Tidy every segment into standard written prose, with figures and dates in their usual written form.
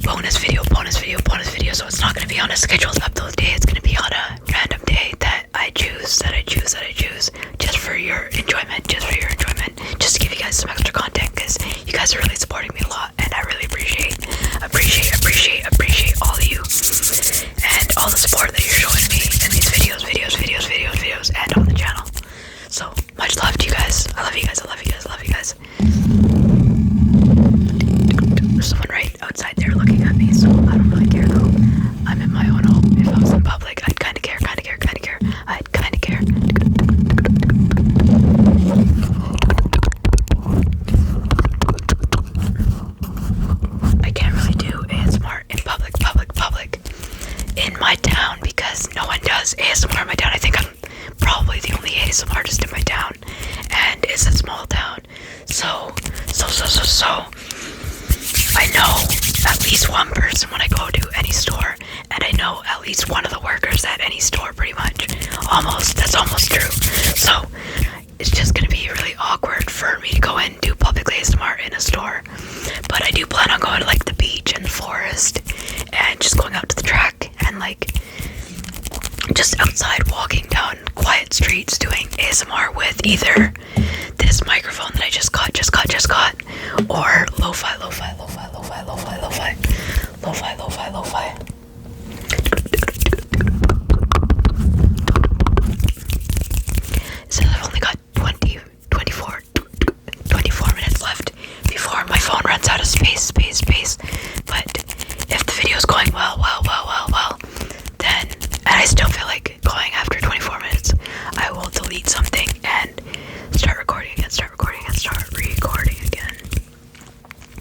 bonus video. So it's not going to be on a scheduled upload day. It's going to be on a random day that I choose, just for your enjoyment, just to give you guys some extra content, because you guys are really supporting me a lot, and I really appreciate all of you, and all the support that you're showing me in these videos, and on the channel. So, much love to you guys. I love you guys. There's someone right outside there looking at me, so I don't really care though. I'm in my own home. If I was in public, I'd kinda care. I can't really do ASMR in public in my town, because no one does ASMR in my town. I think I'm probably the only ASMR artist in my town, and it's a small town. So I know at least one person when I go to any store, and I know at least one of the workers at any store, pretty much. That's almost true. So it's just gonna be really awkward for me to go and do public ASMR in a store. But I do plan on going to like the beach and the forest, and just going out to the track, and like just outside walking down quiet streets doing ASMR with either this microphone that I just got, or lo-fi. So I've only got 24 minutes left before my phone runs out of space. But if the video's going well, then, and I still feel like going after 24 minutes, I will delete something and start recording again.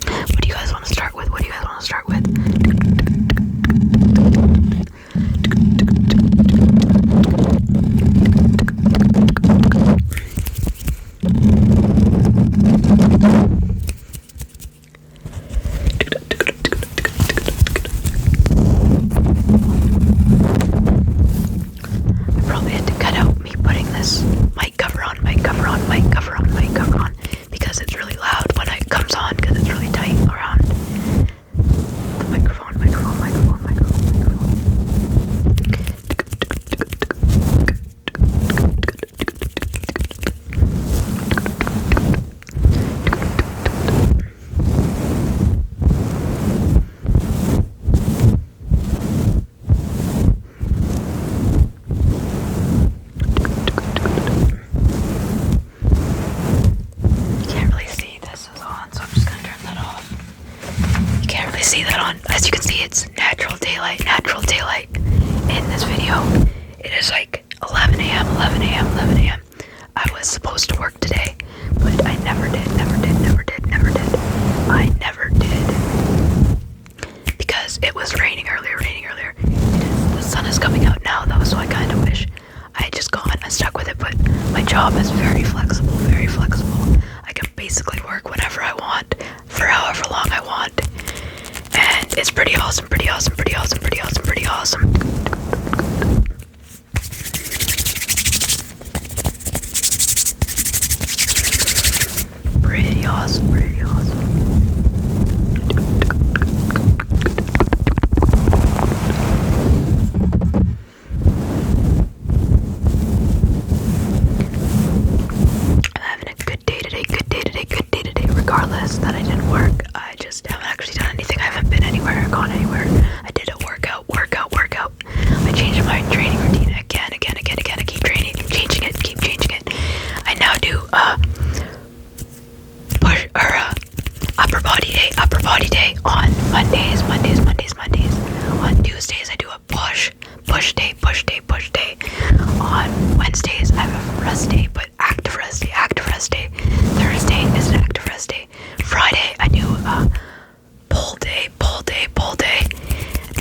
What do you guys want to start with? I probably had to cut out me putting this mic cover on, because it's really loud when it comes on, because it's really tight around the microphone. See that on, as you can see, it's natural daylight in this video. It is like 11 a.m. I was supposed to work today, but I never did, because it was raining earlier. The sun is coming out now though, so I kind of wish I had just gone and stuck with it, but my job is very flexible. I can basically work whenever I want, for however long I want. And it's pretty awesome. Pretty awesome. I'm having a good day today, regardless that I didn't work. I just haven't actually done anything. I haven't been anywhere or gone anywhere. I did a workout. I changed my training routine again. I keep changing it. I now do upper body day on Mondays. On Tuesdays I do a push day. On Wednesdays I have a rest day, but active rest day. Thursday is an active rest day. Friday I do a pull day.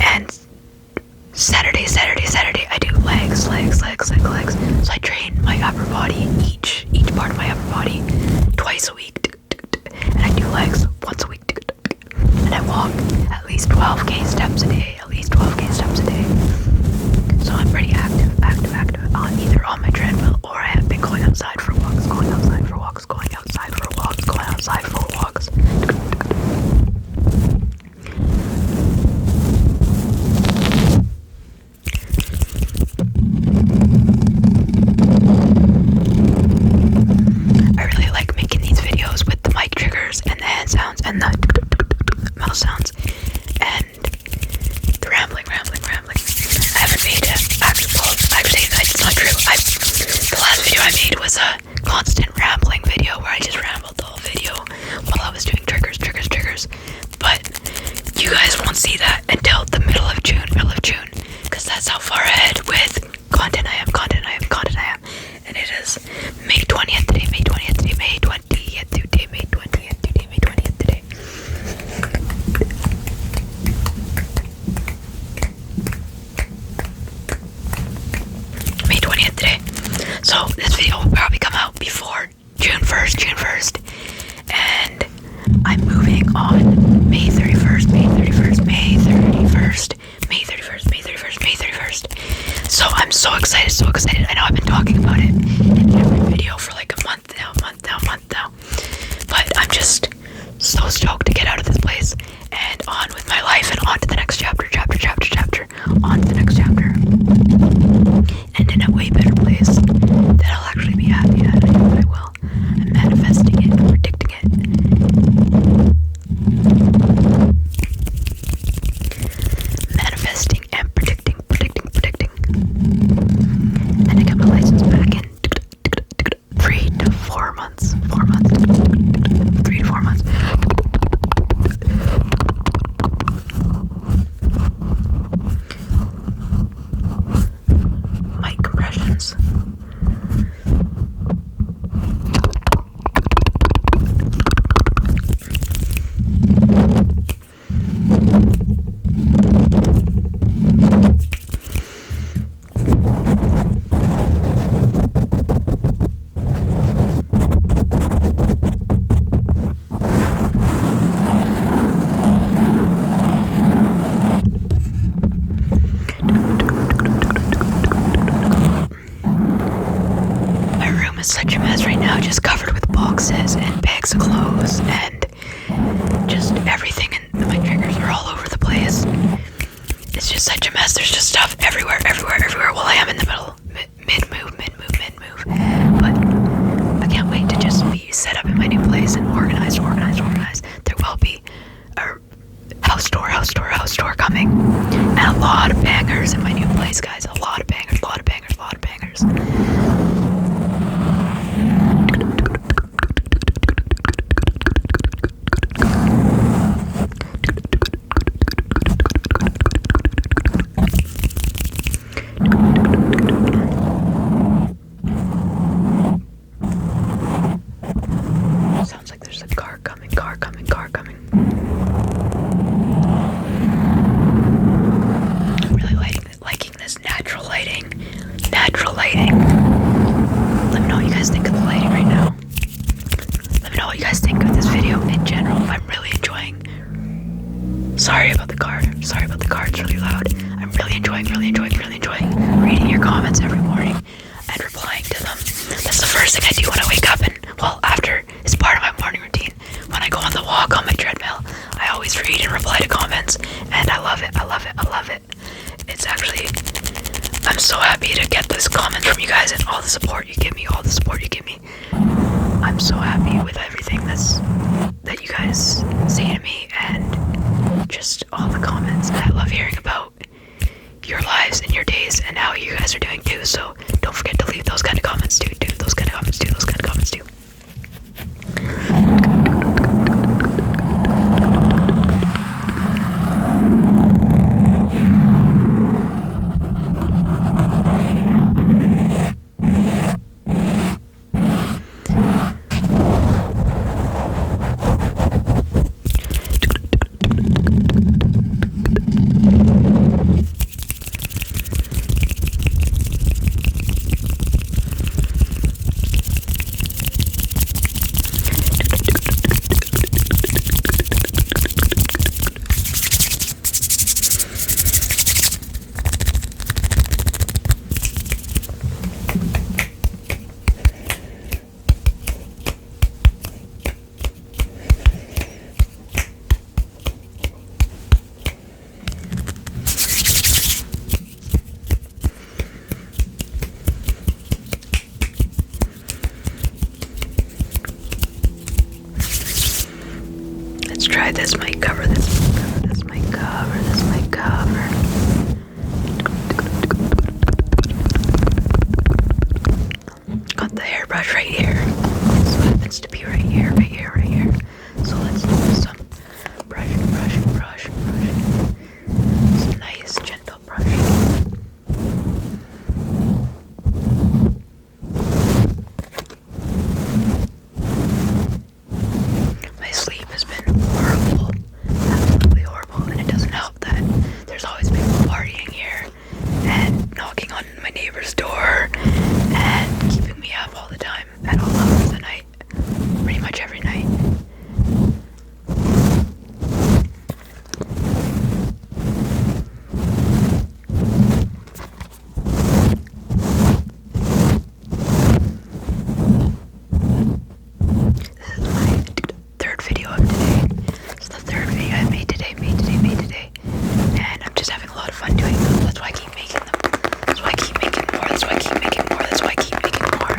And Saturday I do legs. So I train my upper body, each part of my upper body, twice a week. And I do legs once a week. And I walk at least 12k steps a day. So I'm pretty active on my treadmill, or I have been going outside for walks. and the mouse sounds and the rambling. I haven't made it. Actually, that's not true. The last video I made was a constant rambling video where I just rambled the whole video while I was doing triggers. But you guys won't see that until the middle of June, because that's how far ahead with content I am. And it is May 20th today, May 20th today. May 20th today. May 20th today. May 20th today. So this video will probably come out before June 1st. And I'm moving on May 31st. So I'm so excited. I know I've been talking about it in every video for like a month now. But I'm just so stoked to get out of this place and on with my life and on to the next chapter. On to the next chapter. And in a way better place that I'll actually be happy at. I know I will. I'm manifesting it, I'm predicting it. Manifesting and predicting. And I got my license back in 3 to 4 months. 3 to 4 months. Mic compressions. Such a mess right now, just covered with boxes and bags of clothes and just everything, and my triggers are all over the place. It's just such a mess. There's just stuff everywhere. Well, I am in the middle, mid-move. But I can't wait to just be set up in my new place and organized. There will be a house tour coming, and a lot of bangers in my new place, guys. A lot of bangers. Sounds like there's a car coming. I'm really liking this natural lighting. Let me know what you guys think of the lighting right now. Let me know what you guys think of this video in general. I'm really enjoying. Sorry about the car. It's really loud. I'm really enjoying reading your comments every morning and replying to them. That's the first thing I do when I wake up, and well, after it's part of my morning routine. When I go on the walk on my treadmill, I always read and reply to comments, and I love it. It's actually, I'm so happy to get this comments from you guys and all the support you give me. I'm so happy with everything that you guys say to me and just all the comments. And I love hearing about your lives and your days and how you guys are doing too. So don't forget to leave those kind of comments too. Those kind of comments too. Let's try this mic cover, this mic cover, this mic cover. Got the hairbrush right here. So it happens to be right here. So let's do some brushing. Some nice gentle brushing. My sleep has been horrible, absolutely horrible, and it doesn't help that there's always people partying here and knocking on my neighbor's door and keeping me up all the time at all hours of the night, pretty much every night. And I'm just having a lot of fun doing them. That's why I keep making them. That's why I keep making more. That's why I keep making more. That's why I keep making more.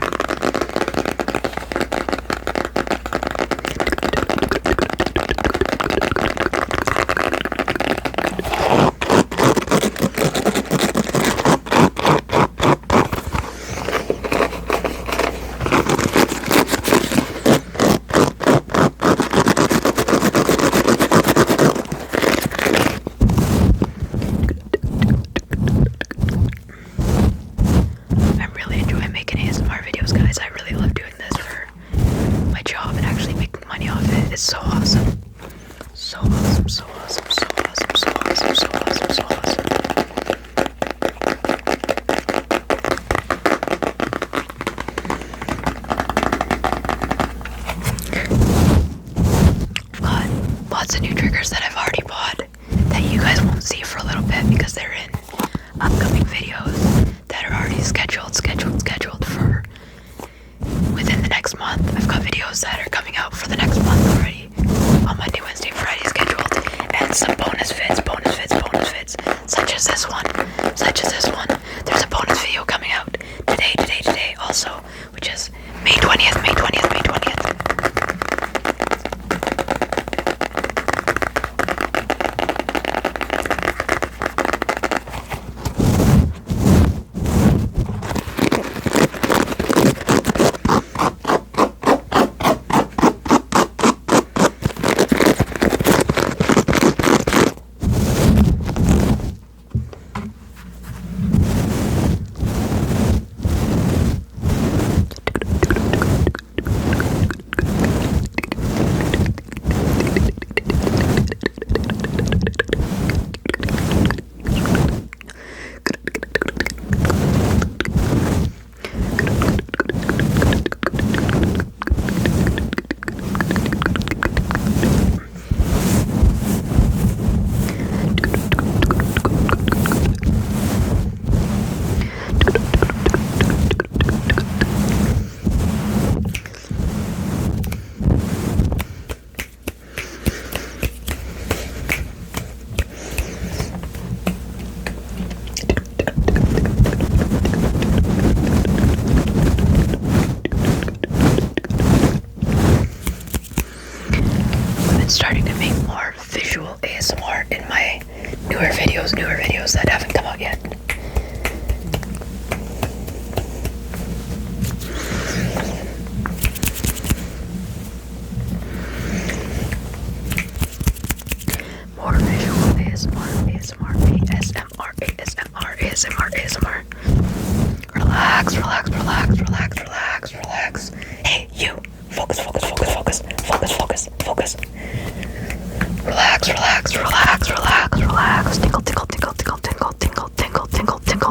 I'm really enjoying making ASMR videos, guys. I really love doing this for my job and actually making money off it. It's so awesome. So awesome, so awesome, so awesome, so awesome, so awesome, so awesome. Got lots of new triggers that I've already bought that you guys won't see for a little bit because they're in upcoming videos that are already scheduled for within the next month. I've got videos that are coming out for the next month already on Monday, Wednesday, Friday scheduled, and some bonus vids, such as this one. There's a bonus video coming out today also, which is May 20th. Starting to make more visual ASMR in my newer videos that haven't come out yet. More visual ASMR. Relax. Hey, you. Focus. Relax.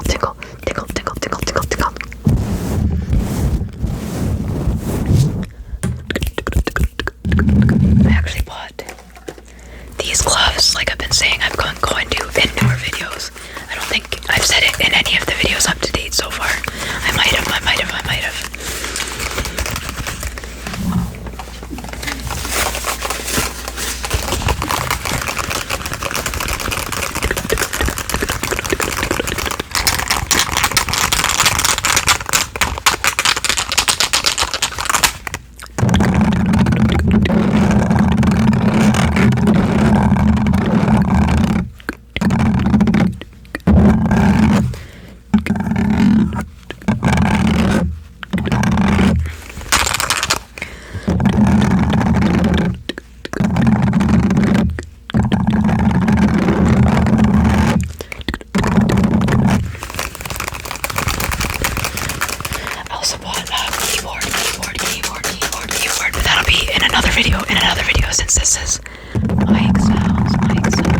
Tinkle. I actually bought these gloves, like I've been saying I'm going to in newer videos. I don't think I've said it in any of the videos up to date so far. I might have. since this is mic sounds, mic sounds.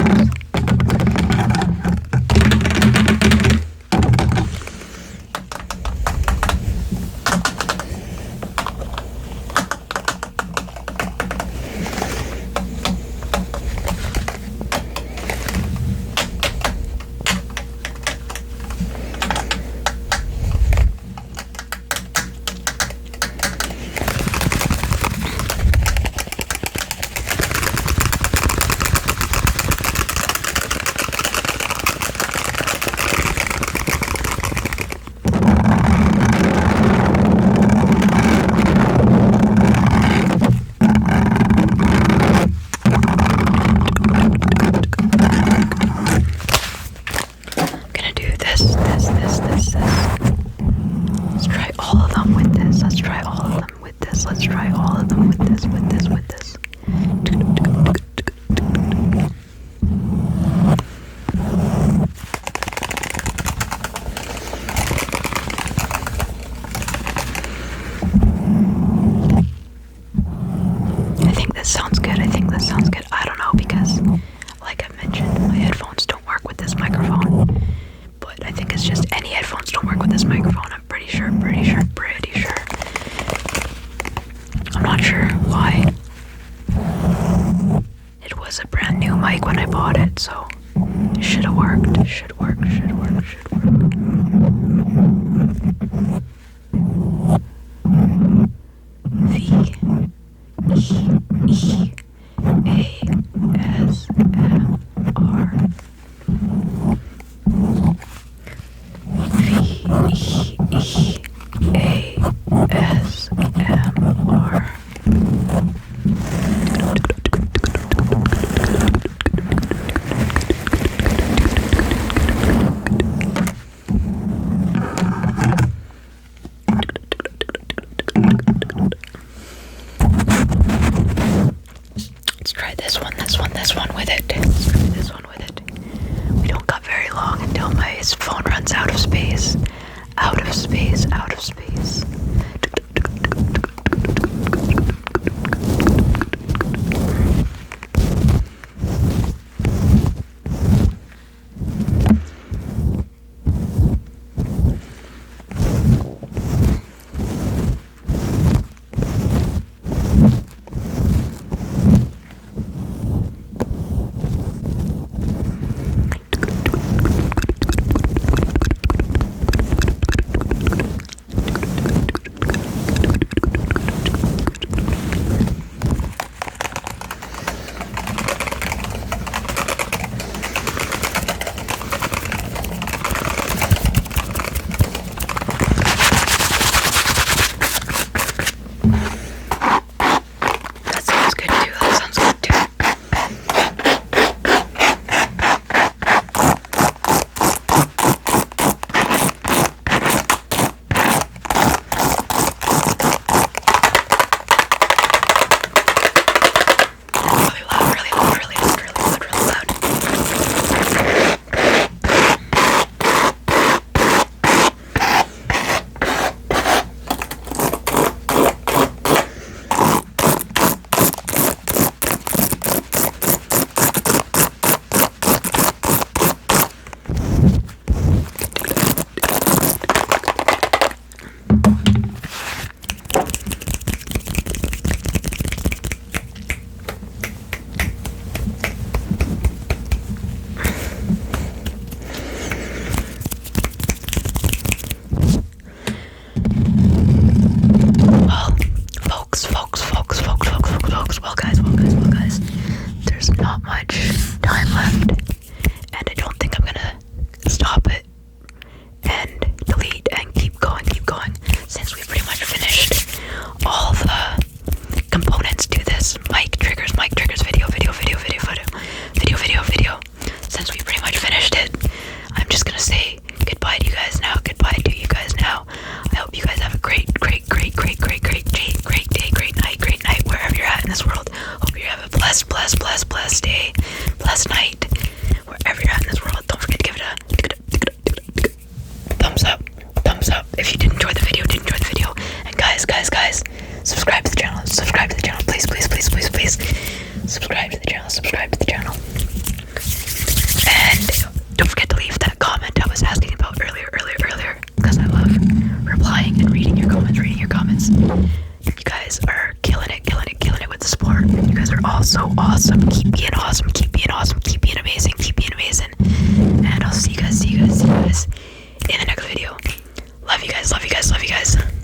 blessed day, blessed night, wherever you're at in this world. Don't forget to give it a thumbs up if you did enjoy the video, And guys, subscribe to the channel, please. all so awesome. Keep being awesome. Keep being awesome. Keep being amazing. Keep being amazing. And I'll see you guys in the next video. Love you guys. Love you guys. Love you guys.